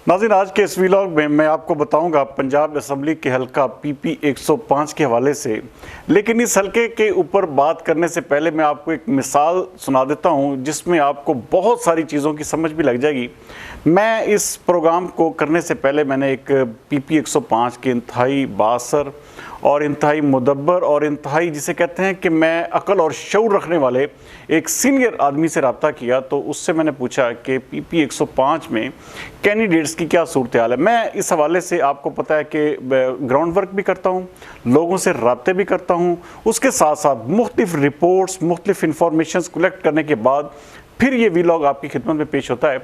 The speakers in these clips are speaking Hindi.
नाज़रीन, आज के इस व्लॉग में मैं आपको बताऊंगा पंजाब असम्बली के हलका PP 105 के हवाले से। लेकिन इस हलके के ऊपर बात करने से पहले मैं आपको एक मिसाल सुना देता हूं जिसमें आपको बहुत सारी चीज़ों की समझ भी लग जाएगी। मैं इस प्रोग्राम को करने से पहले मैंने एक PP 105 के इंतहाई बासर और इंतहाई मुदब्बर और इंतहाई जिसे कहते हैं कि मैं अकल और शऊर रखने वाले एक सीनियर आदमी से रब्ता किया। तो उससे मैंने पूछा कि PP 105 में कैंडिडेट्स की क्या सूरत हाल है। मैं इस हवाले से आपको पता है कि ग्राउंड वर्क भी करता हूँ, लोगों से रब्ते भी करता हूँ, उसके साथ साथ मुख्तलिफ रिपोर्ट्स मुख्तलिफ इंफॉर्मेशन कलेक्ट करने के बाद फिर ये व्लॉग आपकी खिदमत में पेश होता है।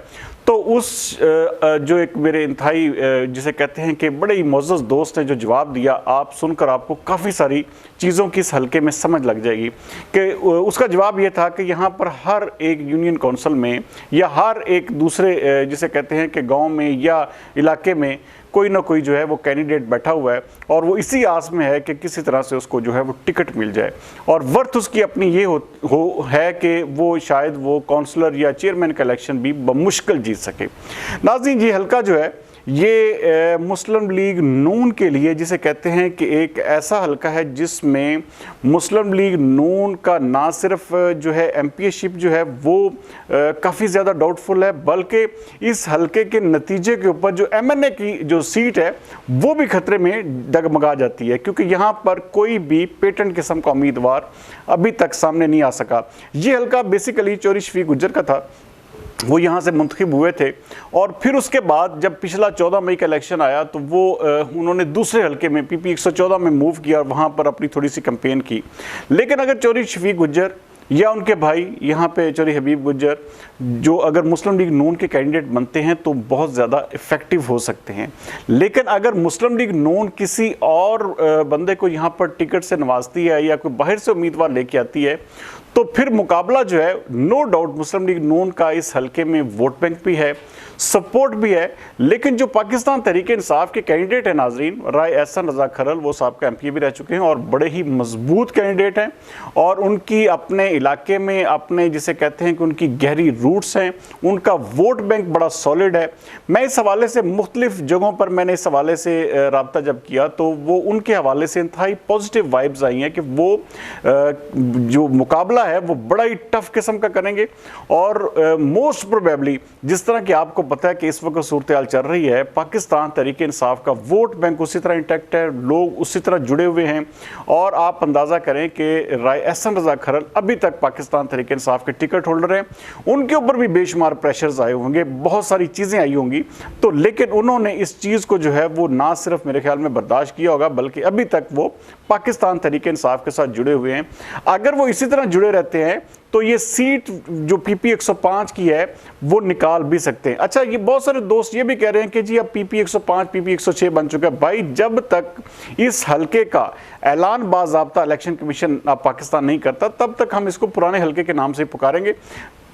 तो उस जो एक मेरे इंतहाई जिसे कहते हैं कि बड़े ही मोअज़्ज़ज़ दोस्त ने जो जवाब दिया, आप सुनकर आपको काफ़ी सारी चीज़ों की इस हल्के में समझ लग जाएगी। कि उसका जवाब ये था कि यहाँ पर हर एक यूनियन काउंसिल में या हर एक दूसरे जिसे कहते हैं कि गांव में या इलाके में कोई ना कोई जो है वो कैंडिडेट बैठा हुआ है और वो इसी आस में है कि किसी तरह से उसको जो है वो टिकट मिल जाए। और वर्थ उसकी अपनी ये है कि वो शायद वो काउंसलर या चेयरमैन का इलेक्शन भी बमुश्किल जीत सके। नाज़रीन, ये हल्का जो है ये मुस्लिम लीग नून के लिए जिसे कहते हैं कि एक ऐसा हल्का है जिसमें मुस्लिम लीग नून का ना सिर्फ जो है एमपीशिप जो है वो काफ़ी ज़्यादा डाउटफुल है, बल्कि इस हल्के के नतीजे के ऊपर जो एमएनए की जो सीट है वो भी खतरे में डगमगा जाती है, क्योंकि यहाँ पर कोई भी पेटेंट किस्म का उम्मीदवार अभी तक सामने नहीं आ सका। ये हल्का बेसिकली चौधरी शफीक गुज्जर का था, वो यहाँ से मुंतखब हुए थे और फिर उसके बाद जब पिछला 14 मई का इलेक्शन आया तो वो उन्होंने दूसरे हलके में PP 114 में मूव किया और वहाँ पर अपनी थोड़ी सी कैंपेन की। लेकिन अगर चौधरी शफीक गुज्जर या उनके भाई यहाँ पे चौधरी हबीब गुज्जर जो अगर मुस्लिम लीग नून के कैंडिडेट बनते हैं तो बहुत ज़्यादा इफ़ेक्टिव हो सकते हैं। लेकिन अगर मुस्लिम लीग नून किसी और बंदे को यहाँ पर टिकट से नवाजती है या कोई बाहर से उम्मीदवार लेके आती है तो फिर मुकाबला जो है नो डाउट मुस्लिम लीग नून का इस हलके में वोट बैंक भी है, सपोर्ट भी है। लेकिन जो पाकिस्तान तहरीक इंसाफ के कैंडिडेट हैं नाजरीन, राय एहसन रज़ा खरल, वो साहब MP भी रह चुके हैं और बड़े ही मजबूत कैंडिडेट हैं और उनकी अपने इलाके में अपने जिसे कहते हैं कि उनकी गहरी रूट्स हैं, उनका वोट बैंक बड़ा सॉलिड है। मैं इस हवाले से मुख्तलिफ जगहों पर मैंने इस हवाले से रब्ता जब किया तो वो उनके हवाले से इंतहाई पॉजिटिव वाइब्स आई हैं कि वो जो मुकाबला है वो बड़ा ही टफ किस्म का करेंगे और मोस्ट प्रोबेबली जिस तरह की आपको पता है कि इस वक्त सूरत हाल चल रही है, पाकिस्तान तहरीक इंसाफ का वोट बैंक उसी तरह इंटैक्ट है, लोग उसी तरह जुड़े हुए हैं और आप अंदाज़ा करें कि राय एहसन रज़ा खरल अभी तक पाकिस्तान तहरीक इंसाफ के टिकट होल्डर हैं। उनके ऊपर भी बेशुमार प्रेशर्स आए होंगे, बहुत सारी चीज़ें आई होंगी, तो लेकिन उन्होंने इस चीज़ को जो है वो ना सिर्फ मेरे ख्याल में बर्दाश्त किया होगा बल्कि अभी तक वो पाकिस्तान तहरीक इंसाफ के साथ जुड़े हुए हैं। अगर वो इसी तरह जुड़े रहते हैं तो ये सीट जो PP 105 की है वो निकाल भी सकते हैं। अच्छा, ये बहुत सारे दोस्त ये भी कह रहे हैं कि जी अब PP 105 PP 106 बन चुका है। भाई, जब तक इस हलके का ऐलान बाज़ाब्ता इलेक्शन कमीशन पाकिस्तान नहीं करता तब तक हम इसको पुराने हलके के नाम से पुकारेंगे,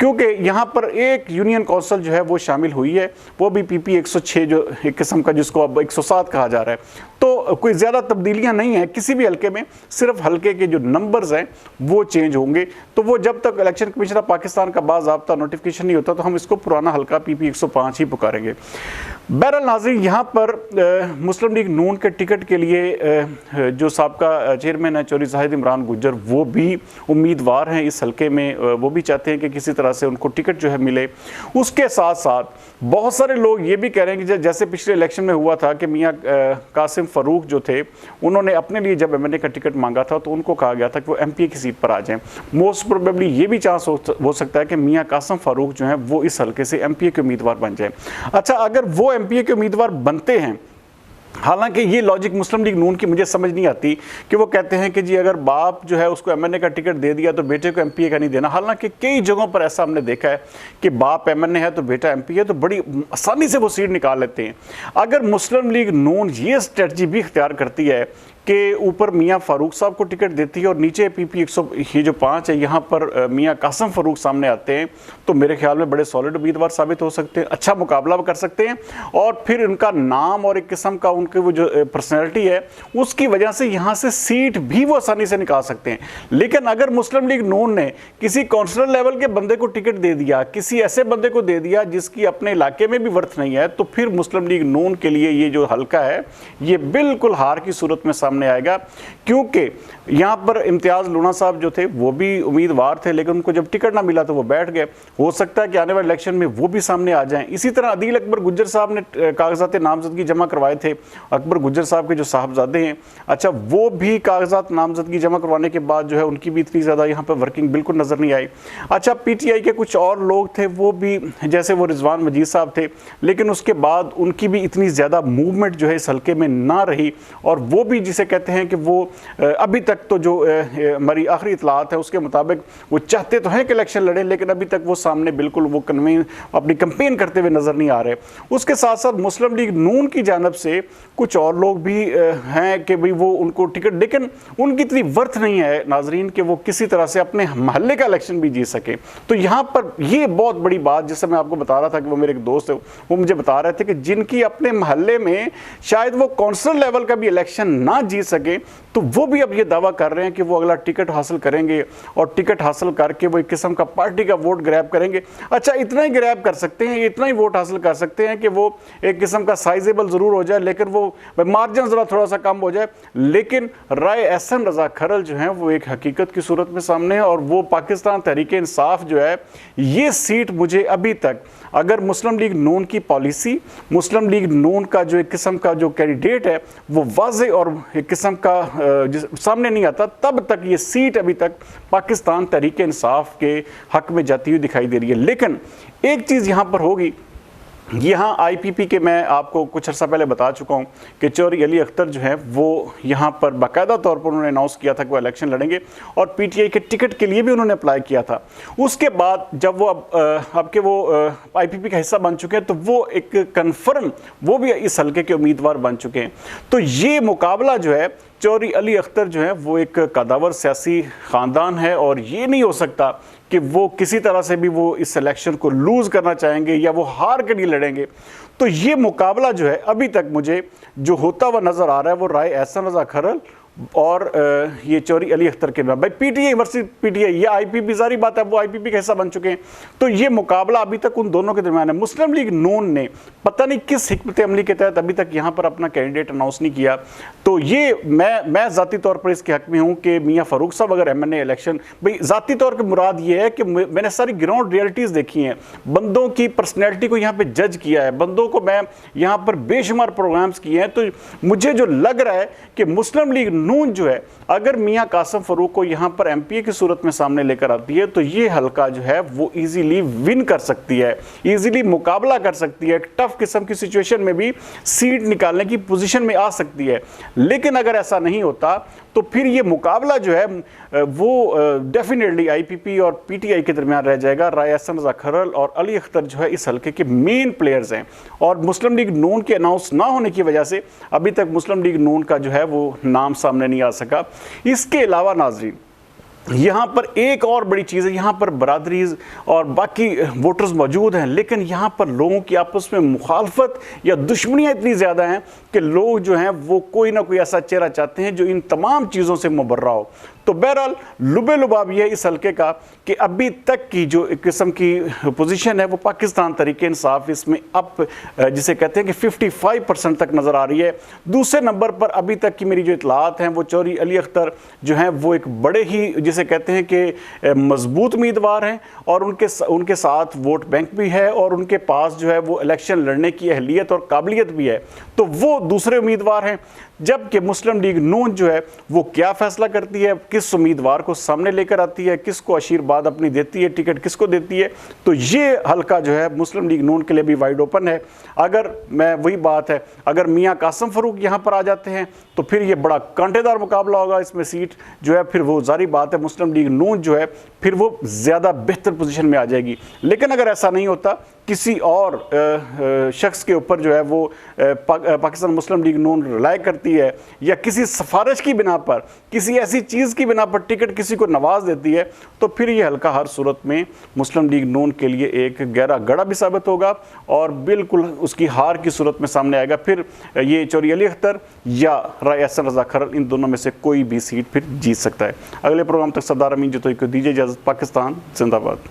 क्योंकि यहाँ पर एक यूनियन काउंसिल जो है वो शामिल हुई है, वो भी PP 106 जो एक किस्म का जिसको अब 107 कहा जा रहा है। तो कोई ज़्यादा तब्दीलियाँ नहीं हैं किसी भी हलके में, सिर्फ हलके के जो नंबर्स हैं वो चेंज होंगे। तो वो जब तक इलेक्शन कमीशन ऑफ पाकिस्तान का बाज़ाब्ता नोटिफिकेशन नहीं होता तो हम इसको पुराना हलका PP 105 ही पुकारेंगे। बहरहाल नाज़रीन, यहाँ पर मुस्लिम लीग नून के टिकट के लिए जो साबका चेयरमैन है चौधरी ज़ाहिद इमरान गुज्जर, वो भी उम्मीदवार हैं इस हलके में, वो भी चाहते हैं कि किसी तरह से उनको टिकट जो है मिले। उसके साथ साथ बहुत सारे लोग ये भी कह रहे हैं कि जैसे पिछले इलेक्शन में हुआ था कि मियाँ कासिम फ़ारूक जो थे उन्होंने अपने लिए जब MNA का टिकट मांगा था तो उनको कहा गया था कि वो MPA की सीट पर आ जाएं। मोस्ट प्रोबेबली ये भी चांस हो सकता है कि मियाँ कासिम फ़ारूक जो हैं वो इस हलके से MPA के उम्मीदवार बन जाएं। अच्छा, अगर वो MPA के उम्मीदवार बनते हैं, हालांकि ये लॉजिक मुस्लिम लीग नून की मुझे समझ नहीं आती कि वो कहते हैं कि जी अगर बाप जो है उसको MNA का टिकट दे दिया तो बेटे को MPA का नहीं देना। हालांकि कई जगहों पर ऐसा हमने देखा है कि बाप MNA है तो बेटा MP है, तो बड़ी आसानी से वो सीट निकाल लेते हैं। अगर मुस्लिम लीग नून ये स्ट्रेटजी भी इख्तियार करती है के ऊपर मियां फारूक साहब को टिकट देती है और नीचे पीपी 105 है, यहाँ पर मियां कासिम फारूक सामने आते हैं, तो मेरे ख्याल में बड़े सॉलिड उम्मीदवार साबित हो सकते हैं, अच्छा मुकाबला कर सकते हैं। और फिर उनका नाम और एक किस्म का उनकी वो जो पर्सनैलिटी है उसकी वजह से यहाँ से सीट भी वो आसानी से निकाल सकते हैं। लेकिन अगर मुस्लिम लीग नून ने किसी काउंसलर लेवल के बंदे को टिकट दे दिया, किसी ऐसे बंदे को दे दिया जिसकी अपने इलाके में भी वर्थ नहीं है, तो फिर मुस्लिम लीग नून के लिए ये जो हल्का है ये बिल्कुल हार की सूरत में सामने आएगा। क्योंकि यहाँ पर इम्तियाज लूना साहब जो थे वो भी उम्मीदवार थे, लेकिन उनको जब टिकट ना मिला तो वो बैठ गए। हो सकता है कि आने वाले इलेक्शन में वो भी सामने आ जाएं। इसी तरह अदील अकबर गुज्जर साहब ने कागजात नामजदगी जमा करवाए थे। अकबर गुज्जर साहब के जो साहबजादे हैं, अच्छा वो भी कागजात नामजदगी जमा करवाने के बाद जो है उनकी भी इतनी ज़्यादा यहाँ पर वर्किंग बिल्कुल नज़र नहीं आई। अच्छा पीटीआई के कुछ और लोग थे वो भी, जैसे वो रिजवान मजीद साहब थे, लेकिन उसके बाद उनकी भी इतनी ज़्यादा मूवमेंट जो है इस हल्के में ना रही। और वो भी जिसे कहते हैं कि वो अभी तक तो जो हमारी आखिरी इतलात है उसके मुताबिक वो चाहते तो हैं कि इलेक्शन लड़ें, लेकिन अभी तक वो सामने बिल्कुल वो अपनी कंपेन करते हुए नज़र नहीं आ रहे। उसके साथ साथ मुस्लिम लीग नून की जानब से कुछ और लोग भी हैं कि भाई वो उनको टिकट, लेकिन उनकी इतनी वर्थ नहीं है नाजरीन कि वो किसी तरह से अपने महल्ले का इलेक्शन भी जीत सके। तो यहाँ पर ये बहुत बड़ी बात, जिससे मैं आपको बता रहा था कि वो मेरे एक दोस्त है, वो मुझे बता रहे थे कि जिनकी अपने महल्ले में शायद वो कौंसल लेवल का भी इलेक्शन ना जीत सके, तो वो भी अब ये दावा कर रहे हैं कि वो अगला टिकट हासिल करेंगे और टिकट हासिल करके वो एक किस्म का पार्टी का वोट ग्रैब करेंगे। अच्छा इतना ही ग्रैब कर सकते हैं, इतना ही वोट हासिल कर सकते हैं कि वो एक किस्म का साइजेबल ज़रूर हो जाए, लेकिन वो मार्जिन ज़रा थोड़ा सा कम हो जाए। लेकिन राय एहसन रज़ा खरल जो है वो एक हकीकत की सूरत में सामने है, और वो पाकिस्तान तहरीक इंसाफ जो है ये सीट मुझे अभी तक, अगर मुस्लिम लीग नून की पॉलिसी, मुस्लिम लीग नून का जो एक किस्म का जो कैंडिडेट है वो वाज़े और एक किस्म का सामने नहीं आता, तब तक ये सीट अभी तक पाकिस्तान तहरीक इंसाफ के हक में जाती हुई दिखाई दे रही है। लेकिन एक चीज़ यहाँ पर होगी, यहाँ आईपीपी के मैं आपको कुछ अर्सा पहले बता चुका हूँ कि चौधरी अली अख्तर जो है वो यहाँ पर बाकायदा तौर पर उन्होंने अनाउंस किया था कि वो इलेक्शन लड़ेंगे और पीटीआई के टिकट के लिए भी उन्होंने अप्लाई किया था। उसके बाद जब वो अब के वो आईपीपी का हिस्सा बन चुके हैं तो वो एक कन्फर्म वो भी इस हल्के के उम्मीदवार बन चुके हैं। तो ये मुकाबला जो है, चौधरी अली अख्तर जो है वो एक कदावर सियासी ख़ानदान है और ये नहीं हो सकता कि वो किसी तरह से भी वो इस इलेक्शन को लूज़ करना चाहेंगे या वो हार के लिए लड़ेंगे। तो ये मुकाबला जो है अभी तक मुझे जो होता हुआ नज़र आ रहा है वो राय एहसन रज़ा खरल और ये चौधरी अली अख्तर के भाई पीटीआई वर्सेस पीटीआई, ये आईपीपी जारी बात है, वो आईपीपी का हिस्सा बन चुके हैं। तो ये मुकाबला अभी तक उन दोनों के दरमियान है। मुस्लिम लीग नून ने पता नहीं किस हिकमत अमली के तहत अभी तक यहाँ पर अपना कैंडिडेट अनाउंस नहीं किया। तो ये मैं ज़ाती तौर पर इसके हक में हूँ कि मियाँ फ़ारूक साहब अगर एमएनए इलेक्शन, भाई ज़ाती तौर पर मुराद ये है कि मैंने सारी ग्राउंड रियलिटीज़ देखी हैं, बंदों की पर्सनैलिटी को यहाँ पर जज किया है, बंदों को मैं यहाँ पर बेशुमार प्रोग्राम्स किए हैं। तो मुझे जो लग रहा है कि मुस्लिम लीग नून जो है अगर मियां कासिम फारूक को यहां पर एमपीए की सूरत में सामने लेकर आती है तो ये हल्का जो है वो इजीली विन कर सकती है, इजीली मुकाबला कर सकती है, टफ किस्म की सिचुएशन में भी सीट निकालने की पोजीशन में आ सकती है। लेकिन अगर ऐसा नहीं होता तो फिर ये मुकाबला जो है वो डेफिनेटली आईपीपी और पीटीआई के दरमियान रह जाएगा। राय एहसन रज़ा खरल और अली अख्तर जो है इस हल्के के मेन प्लेयर्स हैं और मुस्लिम लीग नून के अनाउंस ना होने की वजह से अभी तक मुस्लिम लीग नून का जो है वो नाम सामने नहीं आ सका। इसके अलावा नाज़रीन यहाँ पर एक और बड़ी चीज़ है, यहाँ पर बरादरीज और बाकी वोटर्स मौजूद हैं, लेकिन यहाँ पर लोगों की आपस में मुखालफत या दुश्मनियाँ इतनी ज़्यादा हैं कि लोग जो हैं वो कोई ना कोई ऐसा चेहरा चाहते हैं जो इन तमाम चीज़ों से मुबर्रा हो। तो बहरहाल लुबे लुबाब ये है इस हल्के का कि अभी तक की जो एक किस्म की पोजीशन है वो पाकिस्तान तहरीक इंसाफ इसमें अप जिसे कहते हैं कि 55% तक नज़र आ रही है। दूसरे नंबर पर अभी तक की मेरी जो इतलात हैं वो चौधरी अली अख्तर जो हैं वो एक बड़े ही जिसे कहते हैं कि मजबूत उम्मीदवार हैं और उनके साथ वोट बैंक भी है और उनके पास जो है वो इलेक्शन लड़ने की अहलियत और काबिलियत भी है, तो वो दूसरे उम्मीदवार हैं। जबकि मुस्लिम लीग नून जो है वो क्या फैसला करती है, किस उम्मीदवार को सामने लेकर आती है, किसको आशीर्वाद अपनी देती है, टिकट किसको देती है, तो ये हल्का जो है मुस्लिम लीग नून के लिए भी वाइड ओपन है। अगर मैं वही बात है, अगर मियाँ कासिम फारूक यहाँ पर आ जाते हैं तो फिर ये बड़ा कांटेदार मुकाबला होगा, इसमें सीट जो है फिर वो जारी बात है मुस्लिम लीग नून जो है फिर वो ज़्यादा बेहतर पोजीशन में आ जाएगी। लेकिन अगर ऐसा नहीं होता किसी और शख्स के ऊपर जो है वो पाकिस्तान मुस्लिम लीग नून रिलाय करती है या किसी सिफारिश की बिना पर, किसी ऐसी चीज़ की बिना पर टिकट किसी को नवाज देती है, तो फिर ये हल्का हर सूरत में मुस्लिम लीग नून के लिए एक गहरा गड़ा भी साबित होगा और बिल्कुल उसकी हार की सूरत में सामने आएगा। फिर ये चौधरी अली अख्तर या राय एहसन रजा खरल, इन दोनों में से कोई भी सीट फिर जीत सकता है। अगले प्रोग्राम तक सरदार अमीन जो तो दीजिए इजाज़त। पाकिस्तान जिंदाबाद।